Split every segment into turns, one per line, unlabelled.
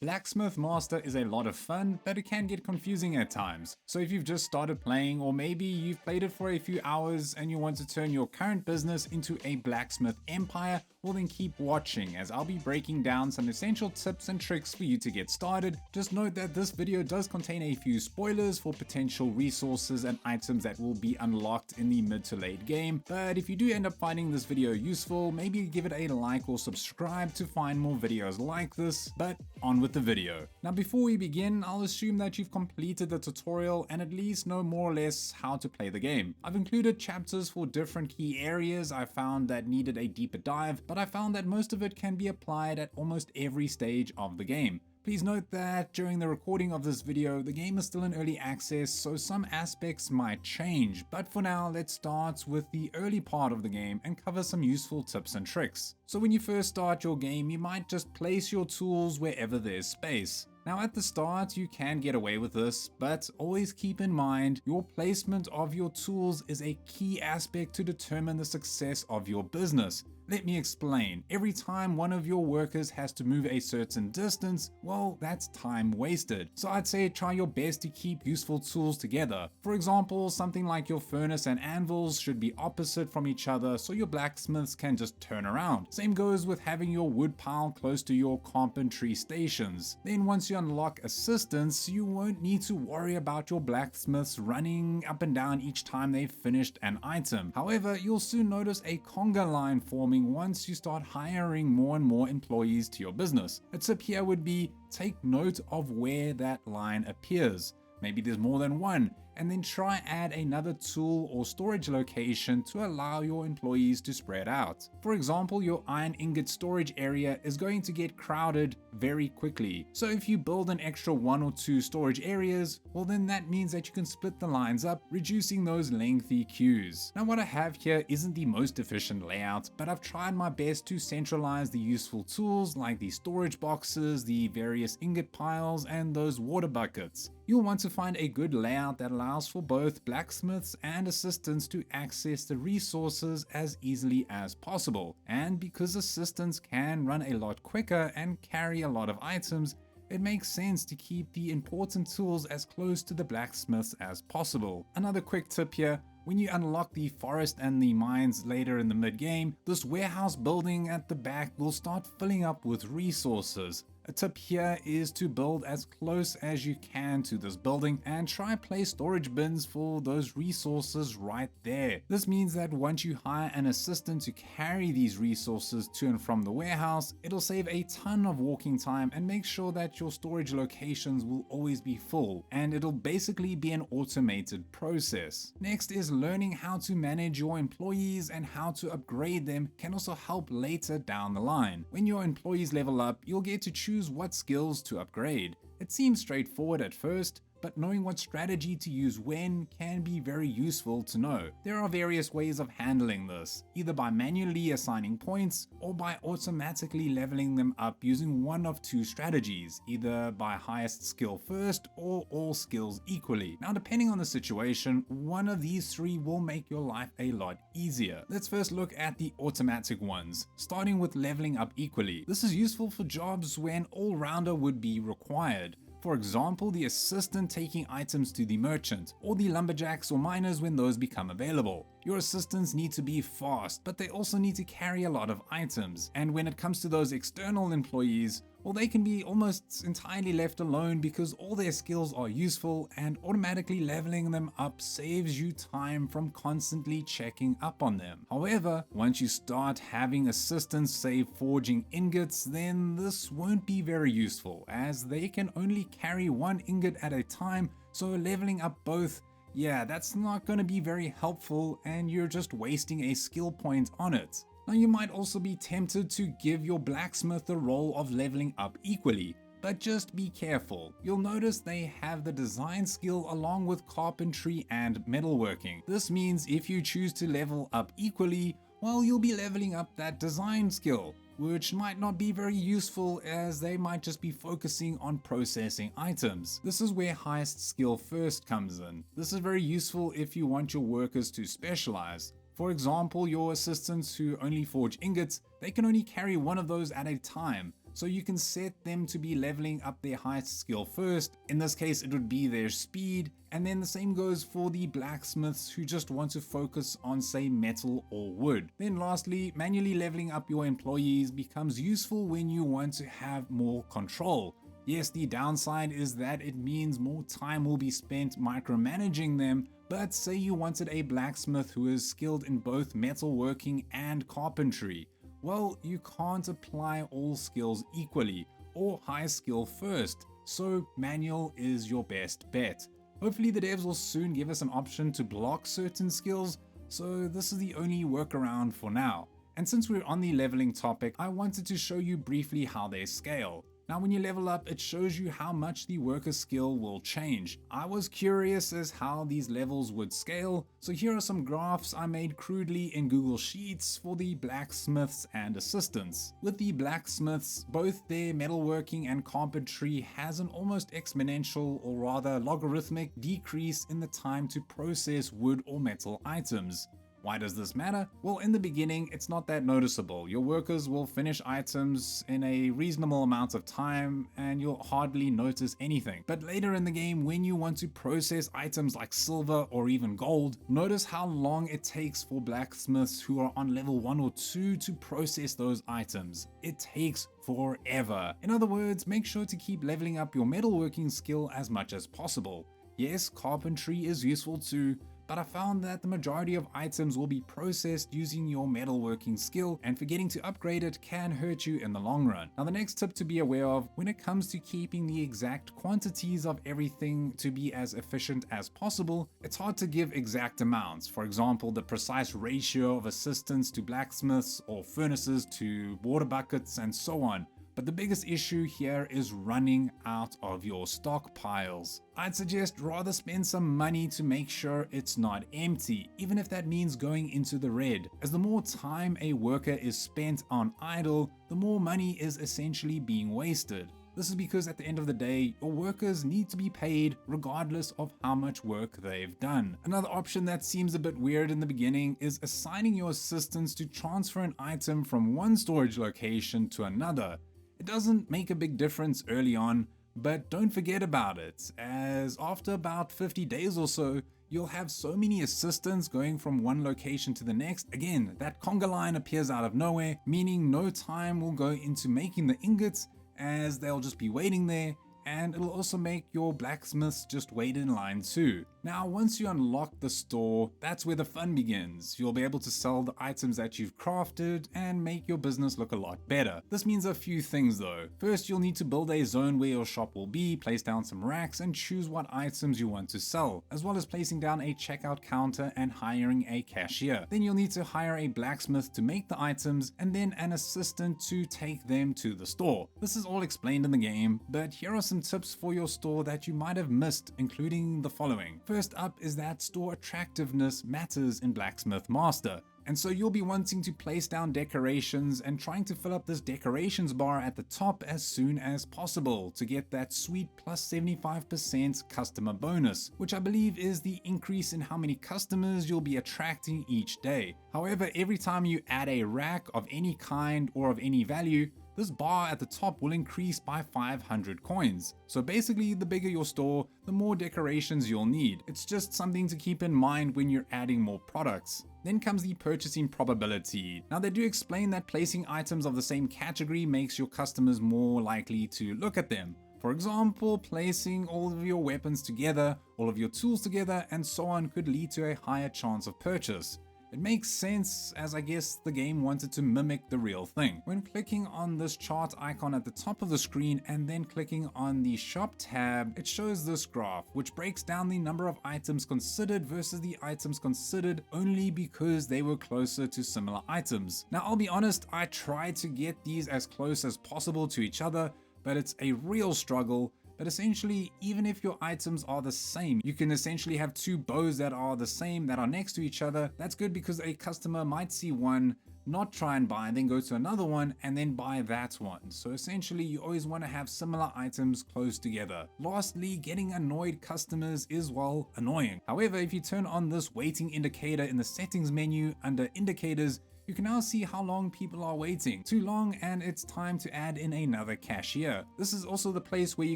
Blacksmith Master is a lot of fun, but it can get confusing at times. So if you've just started playing, or maybe you've played it for a few hours and you want to turn your current business into a blacksmith empire, well then keep watching as I'll be breaking down some essential tips and tricks for you to get started. Just note that this video does contain a few spoilers for potential resources and items that will be unlocked in the mid to late game, but if you do end up finding this video useful, maybe give it a like or subscribe to find more videos like this, but on with the video. Now before we begin, I'll assume that you've completed the tutorial and at least know more or less how to play the game. I've included chapters for different key areas I found that needed a deeper dive, but I found that most of it can be applied at almost every stage of the game. Please note that during the recording of this video, the game is still in early access, so some aspects might change, but for now let's start with the early part of the game and cover some useful tips and tricks. So when you first start your game, you might just place your tools wherever there's space. Now at the start you can get away with this, but always keep in mind your placement of your tools is a key aspect to determine the success of your business. Let me explain. Every time one of your workers has to move a certain distance, well, that's time wasted. So I'd say try your best to keep useful tools together. For example, something like your furnace and anvils should be opposite from each other so your blacksmiths can just turn around. Same goes with having your wood pile close to your carpentry stations. Then once you unlock assistance, you won't need to worry about your blacksmiths running up and down each time they've finished an item. However, you'll soon notice a conga line forming once you start hiring more and more employees to your business. A tip here would be take note of where that line appears. Maybe there's more than one, and then try add another tool or storage location to allow your employees to spread out. For example, your iron ingot storage area is going to get crowded very quickly. So if you build an extra 1 or 2 storage areas, well then that means that you can split the lines up, reducing those lengthy queues. Now what I have here isn't the most efficient layout, but I've tried my best to centralize the useful tools like the storage boxes, the various ingot piles, and those water buckets. You'll want to find a good layout that allows for both blacksmiths and assistants to access the resources as easily as possible. And because assistants can run a lot quicker and carry a lot of items, it makes sense to keep the important tools as close to the blacksmiths as possible. Another quick tip here. When you unlock the forest and the mines later in the mid-game, this warehouse building at the back will start filling up with resources. A tip here is to build as close as you can to this building and try place storage bins for those resources right there. This means that once you hire an assistant to carry these resources to and from the warehouse, it'll save a ton of walking time and make sure that your storage locations will always be full, and it'll basically be an automated process. Next is learning how to manage your employees and how to upgrade them can also help later down the line. When your employees level up, you'll get to choose what skills to upgrade. It seems straightforward at first, but knowing what strategy to use when can be very useful to know. There are various ways of handling this, either by manually assigning points or by automatically leveling them up using one of 2 strategies, either by highest skill first or all skills equally. Now depending on the situation, one of these 3 will make your life a lot easier. Let's first look at the automatic ones, starting with leveling up equally. This is useful for jobs where an all-rounder would be required. For example, the assistant taking items to the merchant, or the lumberjacks or miners when those become available. Your assistants need to be fast, but they also need to carry a lot of items. And when it comes to those external employees, well, they can be almost entirely left alone because all their skills are useful, and automatically leveling them up saves you time from constantly checking up on them. However, once you start having assistants, say, forging ingots, then this won't be very useful as they can only carry 1 ingot at a time, so leveling up both, yeah, that's not going to be very helpful and you're just wasting a skill point on it. Now you might also be tempted to give your blacksmith the role of leveling up equally, but just be careful. You'll notice they have the design skill along with carpentry and metalworking. This means if you choose to level up equally, well, you'll be leveling up that design skill, which might not be very useful as they might just be focusing on processing items. This is where highest skill first comes in. This is very useful if you want your workers to specialize. For example, your assistants who only forge ingots, they can only carry 1 of those at a time. So you can set them to be leveling up their highest skill first. In this case, it would be their speed. And then the same goes for the blacksmiths who just want to focus on, say, metal or wood. Then lastly, manually leveling up your employees becomes useful when you want to have more control. Yes, the downside is that it means more time will be spent micromanaging them, but say you wanted a blacksmith who is skilled in both metalworking and carpentry. Well, you can't apply all skills equally, or high skill first, so manual is your best bet. Hopefully the devs will soon give us an option to block certain skills, so this is the only workaround for now. And since we're on the leveling topic, I wanted to show you briefly how they scale. Now when you level up, it shows you how much the worker skill will change. I was curious as how these levels would scale, so here are some graphs I made crudely in Google Sheets for the blacksmiths and assistants. With the blacksmiths, both their metalworking and carpentry has an almost exponential, or rather logarithmic, decrease in the time to process wood or metal items. Why does this matter? Well, in the beginning, it's not that noticeable. Your workers will finish items in a reasonable amount of time and you'll hardly notice anything. But later in the game, when you want to process items like silver or even gold, notice how long it takes for blacksmiths who are on level 1 or 2 to process those items. It takes forever. In other words, make sure to keep leveling up your metalworking skill as much as possible. Yes, carpentry is useful too, but I found that the majority of items will be processed using your metalworking skill, and forgetting to upgrade it can hurt you in the long run. Now the next tip to be aware of when it comes to keeping the exact quantities of everything to be as efficient as possible, it's hard to give exact amounts. For example, the precise ratio of assistants to blacksmiths or furnaces to water buckets and so on. But the biggest issue here is running out of your stockpiles. I'd suggest rather spend some money to make sure it's not empty, even if that means going into the red, as the more time a worker is spent on idle, the more money is essentially being wasted. This is because at the end of the day, your workers need to be paid regardless of how much work they've done. Another option that seems a bit weird in the beginning is assigning your assistants to transfer an item from one storage location to another. It doesn't make a big difference early on, but don't forget about it, as after about 50 days or so, you'll have so many assistants going from one location to the next. Again, that conga line appears out of nowhere, meaning no time will go into making the ingots, as they'll just be waiting there, and it'll also make your blacksmiths just wait in line too. Now, once you unlock the store, that's where the fun begins. You'll be able to sell the items that you've crafted and make your business look a lot better. This means a few things though. First, you'll need to build a zone where your shop will be, place down some racks and choose what items you want to sell, as well as placing down a checkout counter and hiring a cashier. Then you'll need to hire a blacksmith to make the items and then an assistant to take them to the store. This is all explained in the game, but here are some tips for your store that you might have missed, including the following. First up is that store attractiveness matters in Blacksmith Master. And so you'll be wanting to place down decorations and trying to fill up this decorations bar at the top as soon as possible to get that sweet plus 75% customer bonus, which I believe is the increase in how many customers you'll be attracting each day. However, every time you add a rack of any kind or of any value, this bar at the top will increase by 500 coins. So basically, the bigger your store, the more decorations you'll need. It's just something to keep in mind when you're adding more products. Then comes the purchasing probability. Now they do explain that placing items of the same category makes your customers more likely to look at them. For example, placing all of your weapons together, all of your tools together, and so on could lead to a higher chance of purchase. It makes sense, as I guess the game wanted to mimic the real thing. When clicking on this chart icon at the top of the screen and then clicking on the shop tab, it shows this graph, which breaks down the number of items considered versus the items considered only because they were closer to similar items. Now I'll be honest, I tried to get these as close as possible to each other, but it's a real struggle. But essentially, even if your items are the same, you can essentially have two bows that are the same, that are next to each other. That's good because a customer might see one, not try and buy, and then go to another one and then buy that one. So essentially, you always want to have similar items close together. Lastly, getting annoyed customers is, well, annoying. However, if you turn on this waiting indicator in the settings menu under indicators, you can now see how long people are waiting. Too long, and it's time to add in another cashier. This is also the place where you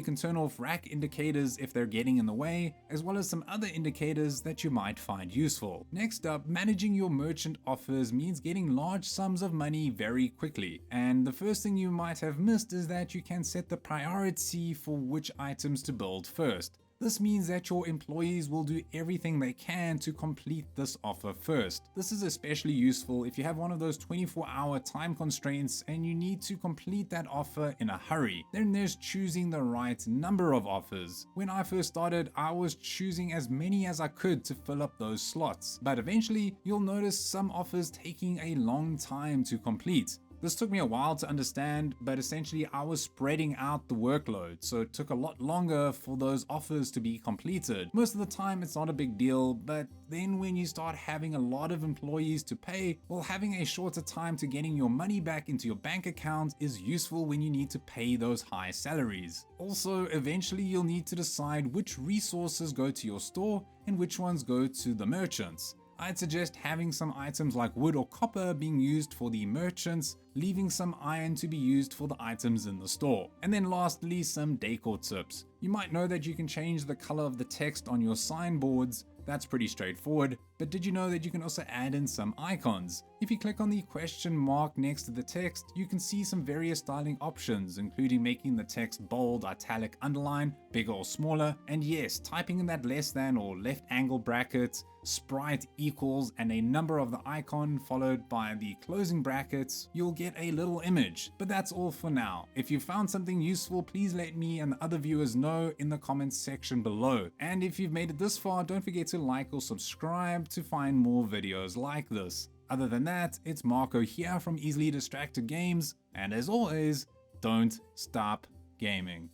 can turn off rack indicators if they're getting in the way, as well as some other indicators that you might find useful. Next up, managing your merchant offers means getting large sums of money very quickly. And the first thing you might have missed is that you can set the priority for which items to build first. This means that your employees will do everything they can to complete this offer first. This is especially useful if you have one of those 24-hour time constraints and you need to complete that offer in a hurry. Then there's choosing the right number of offers. When I first started, I was choosing as many as I could to fill up those slots. But eventually, you'll notice some offers taking a long time to complete. This took me a while to understand, but essentially I was spreading out the workload, so it took a lot longer for those offers to be completed. Most of the time it's not a big deal, but then when you start having a lot of employees to pay, well, having a shorter time to getting your money back into your bank account is useful when you need to pay those high salaries. Also, eventually you'll need to decide which resources go to your store and which ones go to the merchants. I'd suggest having some items like wood or copper being used for the merchants, leaving some iron to be used for the items in the store. And then lastly, some decor tips. You might know that you can change the color of the text on your signboards. That's pretty straightforward, but did you know that you can also add in some icons? If you click on the question mark next to the text, you can see some various styling options, including making the text bold, italic, underline, bigger or smaller, and yes, typing in that less than or left angle brackets, sprite equals, and a number of the icon followed by the closing brackets, you'll get a little image. But that's all for now. If you found something useful, please let me and the other viewers know in the comments section below. And if you've made it this far, don't forget to like or subscribe to find more videos like this. Other than that, it's Marco here from Easily Distracted Games, and as always, don't stop gaming.